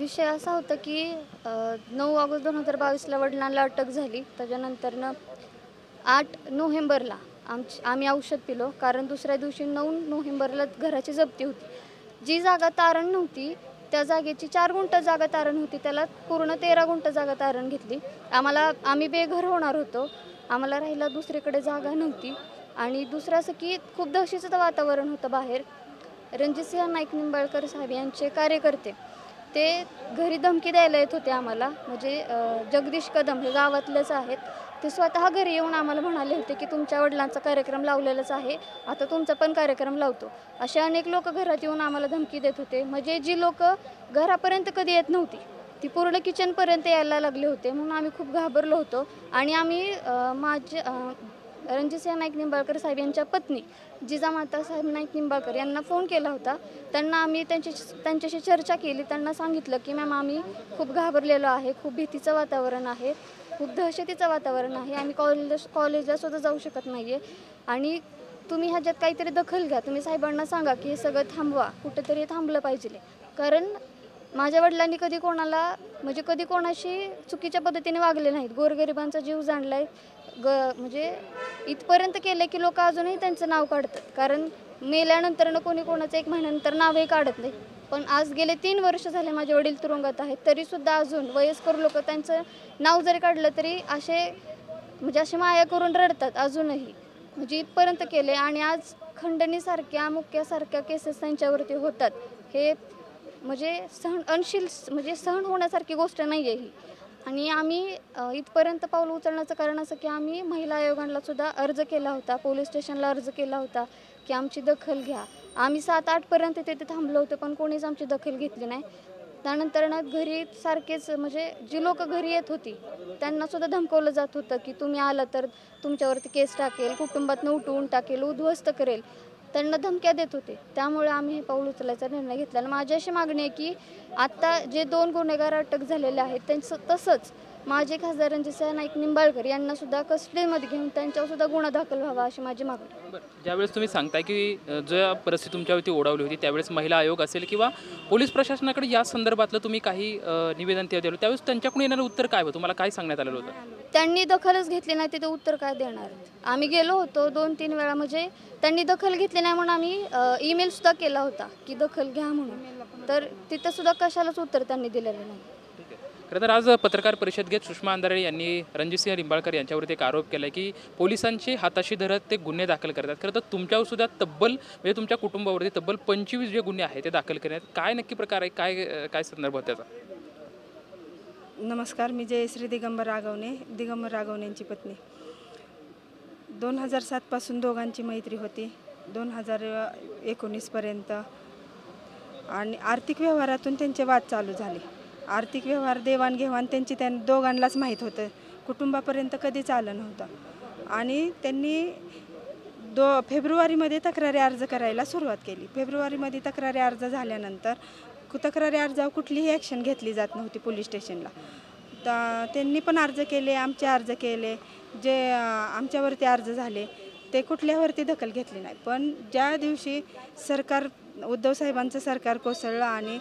विषय असा होता की 9 ऑगस्ट 2022ला वडिलांना अटक झाली. त्याच्यानंतरनं 8 नोव्हेंबरला आम्ही औषध पिलो, कारण दुसऱ्या दिवशी 9 नोव्हेंबरला घराची जप्ती होती. जी जागा तारण नव्हती त्या जागेची 4 गुंठ जागा तारण होती, त्याला पूर्ण 13 गुंठ जागा तारण घेतली. आम्ही बेघर होणार होतो, आम्हाला राहायला दुसरीकडे जागा नव्हती. आणि दुसरं असं की खूप दहशतीचं वातावरण होतं बाहेर. रणजितसिंह नाईक निंबाळकर साहेब यांचे कार्यकर्ते ते घरी धमकी द्यायला येत होते आम्हाला. म्हणजे जगदीश कदम हे गावातलेच आहेत, ते स्वतः घरी येऊन आम्हाला म्हणाले होते की तुमच्या वडिलांचा कार्यक्रम लावलेलाच आहे, आता तुमचा पण कार्यक्रम लावतो. असे अनेक लोक घरात येऊन आम्हाला धमकी देत होते. म्हणजे जी लोक घरापर्यंत कधी येत नव्हती ती पूर्ण किचनपर्यंत यायला लागले होते. म्हणून आम्ही खूप घाबरलो होतो. आणि आम्ही रणजितसिंह नाईक निंबाळकर साहेब यांच्या पत्नी जिजामाता साहेब नाईक निंबाळकर यांना फोन केला होता. त्यांना आम्ही त्यांच्याशी चर्चा केली. त्यांना सांगितलं की मॅम आम्ही खूप घाबरलेलो आहे, खूप भीतीचं वातावरण आहे, खूप दहशतीचं वातावरण आहे, आम्ही कॉलेजला सुद्धा जाऊ शकत नाही आहे आणि तुम्ही ह्याच्यात काहीतरी दखल घ्या. तुम्ही साहेबांना सांगा की हे सगळं थांबवा, कुठंतरी थांबलं पाहिजे. कारण माझ्या वडिलांनी कधी कोणाशी चुकीच्या पद्धतीने वागले नाहीत. गोरगरिबांचा जीव जाणलाय, म्हणजे इथपर्यंत केलं की लोक अजूनही त्यांचं नाव काढतात. कारण मेल्यानंतर कोणी कोणाचं 1 महिन्यानंतर नावही काढत नाही. पण आज गेले 3 वर्ष झाले माझे वडील तुरुंगात आहेत, तरीसुद्धा अजून वयस्कर लोक त्यांचं नाव जरी काढलं तरी असे माया करून रडतात अजूनही. म्हणजे इथपर्यंत केले. आणि आज खंडणीसारख्या मुक्यासारख्या केसेस त्यांच्यावरती होतात. हे म्हणजे सहन होण्यासारखी गोष्ट नाही आहे ही. आणि आम्ही इथपर्यंत पाऊल उचलण्याचं कारण असं की आम्ही महिला आयोगाला सुद्धा अर्ज केला होता, पोलीस स्टेशनला अर्ज केला होता की आमची दखल घ्या. आम्ही 7-8 पर्यंत तिथे थांबलो होतो, पण कोणीच आमची दखल घेतली नाही. त्यानंतर घरी सारखेच म्हणजे जी लोक घरी येत होती त्यांना सुद्धा धमकवलं जात होतं की तुम्ही आलं तर तुमच्यावरती केस टाकेल, कुटुंबातनं उठवून टाकेल, उद्ध्वस्त करेल, त्यांना धमक्या देत होते. त्यामुळे आम्ही हे पाऊल उचलायचा निर्णय घेतला. आणि माझी अशी मागणी आहे की आत्ता जे 2 गुन्हेगार अटक झालेले आहेत त्यांचं तसंच माजी खासदार रणजितसिंह नाईक निंबाळकर यांना सुद्धा कस्टडीमध्ये घेऊन त्यांच्यावर सुद्धा गुन्हा दाखल व्हावा अशी माझी मागणी. ज्यावेळेस तुम्ही सांगताय की ज्या परिस्थिती तुमच्यावरती ओढावली होती त्यावेळेस महिला आयोग असेल किंवा पोलीस प्रशासनाकडे या संदर्भातलं तुम्ही काही निवेदन दिलं, त्यावेळेस त्यांच्याकडून येणारं उत्तर काय होतं, तुम्हाला काय सांगण्यात आलेलं होतं? त्यांनी दखलच घेतली नाही, तिथे उत्तर काय देणार. आम्ही गेलो होतो 2-3 वेळा, म्हणजे त्यांनी दखल घेतली नाही म्हणून आम्ही ईमेल सुद्धा केला होता की दखल घ्या म्हणून, तर तिथं सुद्धा कशालाच उत्तर त्यांनी दिलेलं नाही. खरं तर आज पत्रकार परिषद घेत सुषमा अंधारे यांनी रणजितसिंह निंबाळकर यांच्यावरती एक आरोप केला की पोलिसांची हाताशी धरत ते गुन्हे दाखल करतात. खरं तर तुमच्यावर सुद्धा म्हणजे तुमच्या कुटुंबावरती तब्बल 25 जे गुन्हे आहेत ते दाखल करण्यात काय नक्की प्रकार आहे, काय संदर्भ होता त्याचा? नमस्कार, मी जयश्री दिगंबर रागवणेंची पत्नी. 2007 पासून दोघांची मैत्री होती, 2019पर्यंत. आणि आर्थिक व्यवहारातून त्यांचे वाद चालू झाले. आर्थिक व्यवहार देवाणघेवाण त्यांची दोघांनाच माहीत होतं, कुटुंबापर्यंत कधीच आलं नव्हतं. आणि त्यांनी फेब्रुवारीमध्ये तक्रारी अर्ज करायला सुरुवात केली. फेब्रुवारीमध्ये तक्रारी अर्ज झाल्यानंतर तक्रारी अर्जावर कुठलीही ॲक्शन घेतली जात नव्हती पोलीस स्टेशनला. त्यांनी पण अर्ज केले, आमचे अर्ज केले, जे आमच्यावरती अर्ज झाले ते कुठल्यावरती दखल घेतली नाही. पण ज्या दिवशी उद्धव साहेबांचं सरकार कोसळलं आणि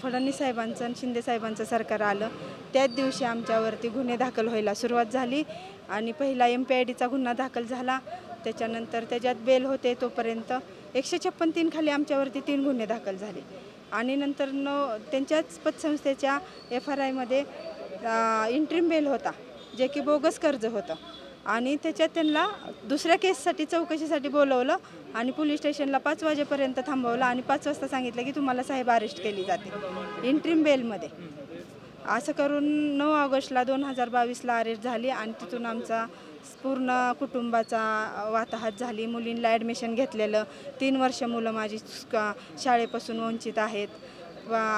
फडणवीस साहेबांचं आणि शिंदे साहेबांचं सरकार आलं, त्याच दिवशी आमच्यावरती गुन्हे दाखल व्हायला सुरुवात झाली. आणि पहिला MPIDचा गुन्हा दाखल झाला, त्याच्यानंतर त्याच्यात बेल होते तोपर्यंत 156(3) खाली आमच्यावरती 3 गुन्हे दाखल झाले. आणि नंतर त्यांच्याच पतसंस्थेच्या FRIमध्ये इंट्रीम बेल होता, जे की बोगस कर्ज होतं. आणि त्याच्यात त्यांना दुसऱ्या केससाठी चौकशीसाठी बोलवलं आणि पोलीस स्टेशनला 5 वाजेपर्यंत थांबवलं आणि 5 वाजता सांगितलं की तुम्हाला साहेब अरेस्ट केली जाते इंट्रीम बेलमध्ये. असं करून 9 ऑगस्टला 2022ला अरेस्ट झाली. आणि तिथून आमचा पूर्ण कुटुंबाचा वाताहत झाली. मुलींना ॲडमिशन घेतलेलं, 3 वर्ष मुलं माझी शाळेपासून वंचित आहेत.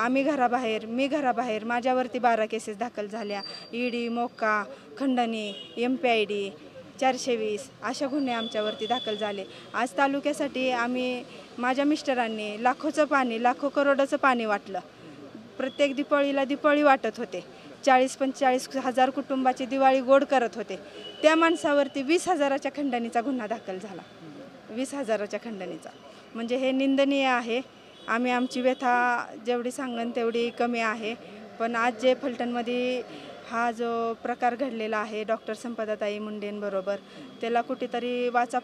मी घराबाहेर, माझ्यावरती 12 केसेस दाखल झाल्या. ED, मोक्का, खंडणी, MPID, 420 अशा गुन्हे आमच्यावरती दाखल झाले. आज तालुक्यासाठी माझ्या मिस्टरांनी लाखो करोडोचं पाणी वाटलं. प्रत्येक दिवाळी वाटत होते. 40-45 हजार कुटुंबाची दिवाळी गोड करत होते. त्या माणसावरती 20,000च्या खंडणीचा गुन्हा दाखल झाला. 20,000च्या खंडणीचा म्हणजे हे निंदनीय आहे. आम्ही आमची व्यथा जेवढी सांगन तेवढी कमी आहे. पण आज जे फलटणमध्ये हा जो प्रकार घडलेला आहे डॉक्टर संपदाताई मुंडेंबरोबर, त्याला कुठेतरी वाचा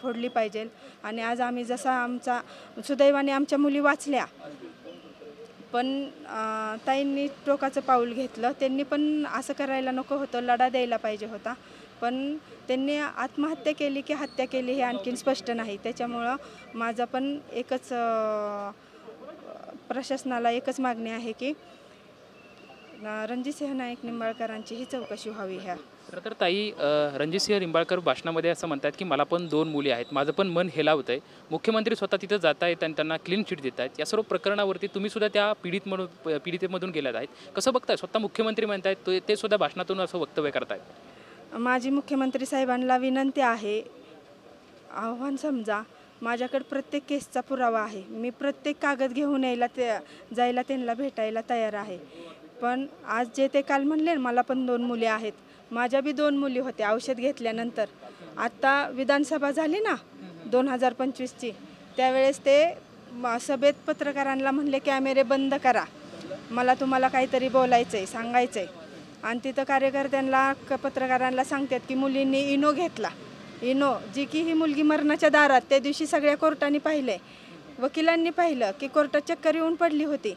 फोडली पाहिजे. आणि आज आम्ही जसा आमचा सुदैवाने आमच्या मुली वाचल्या, पण ताईंनी टोकाचं पाऊल घेतलं. त्यांनी पण असं करायला नको होतं, लढा द्यायला पाहिजे होता. पण त्यांनी आत्महत्या केली की हत्या केली हे आणखीन स्पष्ट नाही. त्याच्यामुळं माझा पण एकच प्रशासनाला एकच मागणी आहे की रणजितसिंह नाईक निंबाळकरांची ही चौकशी व्हावी. खरं तर ताई, रणजितसिंह निंबाळकर भाषणामध्ये असं म्हणतात की मला पण 2 मुली आहेत, माझं पण मन हेलावतं आहे. मुख्यमंत्री स्वतः तिथं जात आहेत आणि त्यांना क्लीन चिट देत आहेत. या सर्व प्रकरणावरती तुम्ही सुद्धा त्या पीडितेमधून गेलात आहेत. कसं बघताय? स्वतः मुख्यमंत्री म्हणतायत, ते सुद्धा भाषणातून असं वक्तव्य करतायत. माझी मुख्यमंत्री साहेबांना विनंती आहे, आव्हान समजा. माझ्याकडे प्रत्येक केसचा पुरावा आहे. मी प्रत्येक कागद घेऊन जायला त्यांना भेटायला तयार आहे. पण आज जे ते काल म्हणले मला पण 2 मुली आहेत. माझ्या बी 2 मुली होत्या औषध घेतल्यानंतर. आत्ता विधानसभा झाली ना 2025ची, त्यावेळेस ते सभेत पत्रकारांना म्हणले कॅमेरे बंद करा, मला तुम्हाला काहीतरी बोलायचं आहे, सांगायचं आहे. आणि तिथं कार्यकर्त्यांना पत्रकारांना सांगतात की मुलींनी इनो घेतला. इनो जी की ही मुलगी मरणाच्या दारात त्या दिवशी सगळ्या कोर्टाने पाहिलं, वकिलांनी पाहिलं की कोर्टात चक्कर येऊन पडली होती.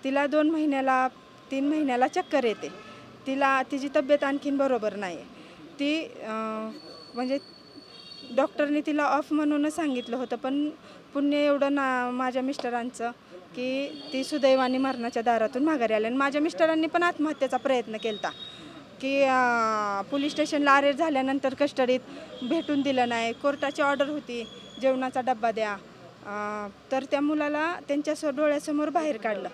तिला 3 महिन्याला चक्कर येते. तिची तब्येत आणखीन बरोबर नाही. ती म्हणजे डॉक्टरने तिला ऑफ म्हणूनच सांगितलं होतं. पण पुण्य एवढं माझ्या मिस्टरांचं की ती सुदैवाने मरणाच्या दारातून माघारी आली. आणि माझ्या मिस्टरांनी पण आत्महत्येचा प्रयत्न केला की पोलीस स्टेशनला अरेस्ट झाल्यानंतर कस्टडीत भेटून दिलं नाही. कोर्टाची ऑर्डर होती जेवणाचा डब्बा द्या, तर त्या मुलाला त्यांच्या डोळ्यासमोर बाहेर काढलं.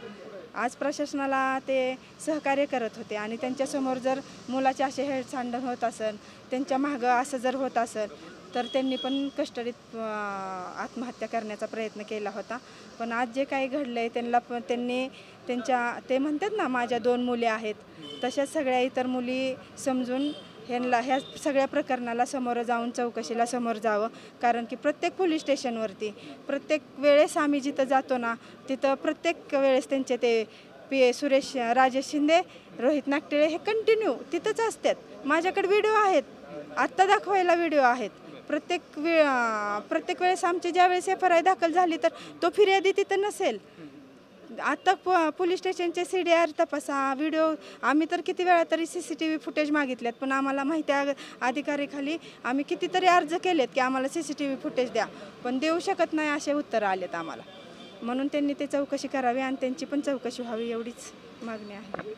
आज प्रशासनाला ते सहकार्य करत होते आणि त्यांच्यासमोर जर मुलाचे असे हेळसांड होत असेल, त्यांच्या मागं असं जर होत असेल, तर त्यांनी पण कस्टडीत आत्महत्या करण्याचा प्रयत्न केला होता. पण आज जे काही घडलं आहे त्यांनी ते म्हणतात ना माझ्या 2 मुली आहेत, तशाच सगळ्या इतर मुली समजून ह्या सगळ्या प्रकरणाला समोर जाऊन चौकशीला समोर जावं. कारण की प्रत्येक पोलीस स्टेशनवरती प्रत्येक वेळेस आम्ही जिथं जातो ना तिथं प्रत्येक वेळेस त्यांचे ते राजेश शिंदे, रोहित नागटिळे हे कंटिन्यू तिथंच असतात. माझ्याकडे व्हिडिओ आहेत, आत्ता दाखवायला व्हिडिओ आहेत. प्रत्येक वेळेस आमची ज्यावेळेस FIR दाखल झाली तर तो फिर्यादी तिथं नसेल. आता पोलीस स्टेशनचे CDR तपासा, व्हिडिओ. आम्ही तर किती वेळा तरी CCTV फुटेज मागितलेत, पण आम्हाला माहिती अधिकारीखाली आम्ही कितीतरी अर्ज केलेत की आम्हाला CCTV फुटेज द्या, पण देऊ शकत नाही असे उत्तरं आलेत आम्हाला. म्हणून त्यांनी ते चौकशी करावी आणि त्यांची पण चौकशी व्हावी एवढीच मागणी आहे.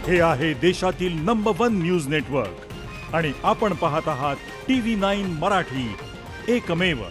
हे आहे देशातील नंबर 1 न्यूज नेटवर्क आणि आपण पाहत आहात TV9 मराठी, एकमेव.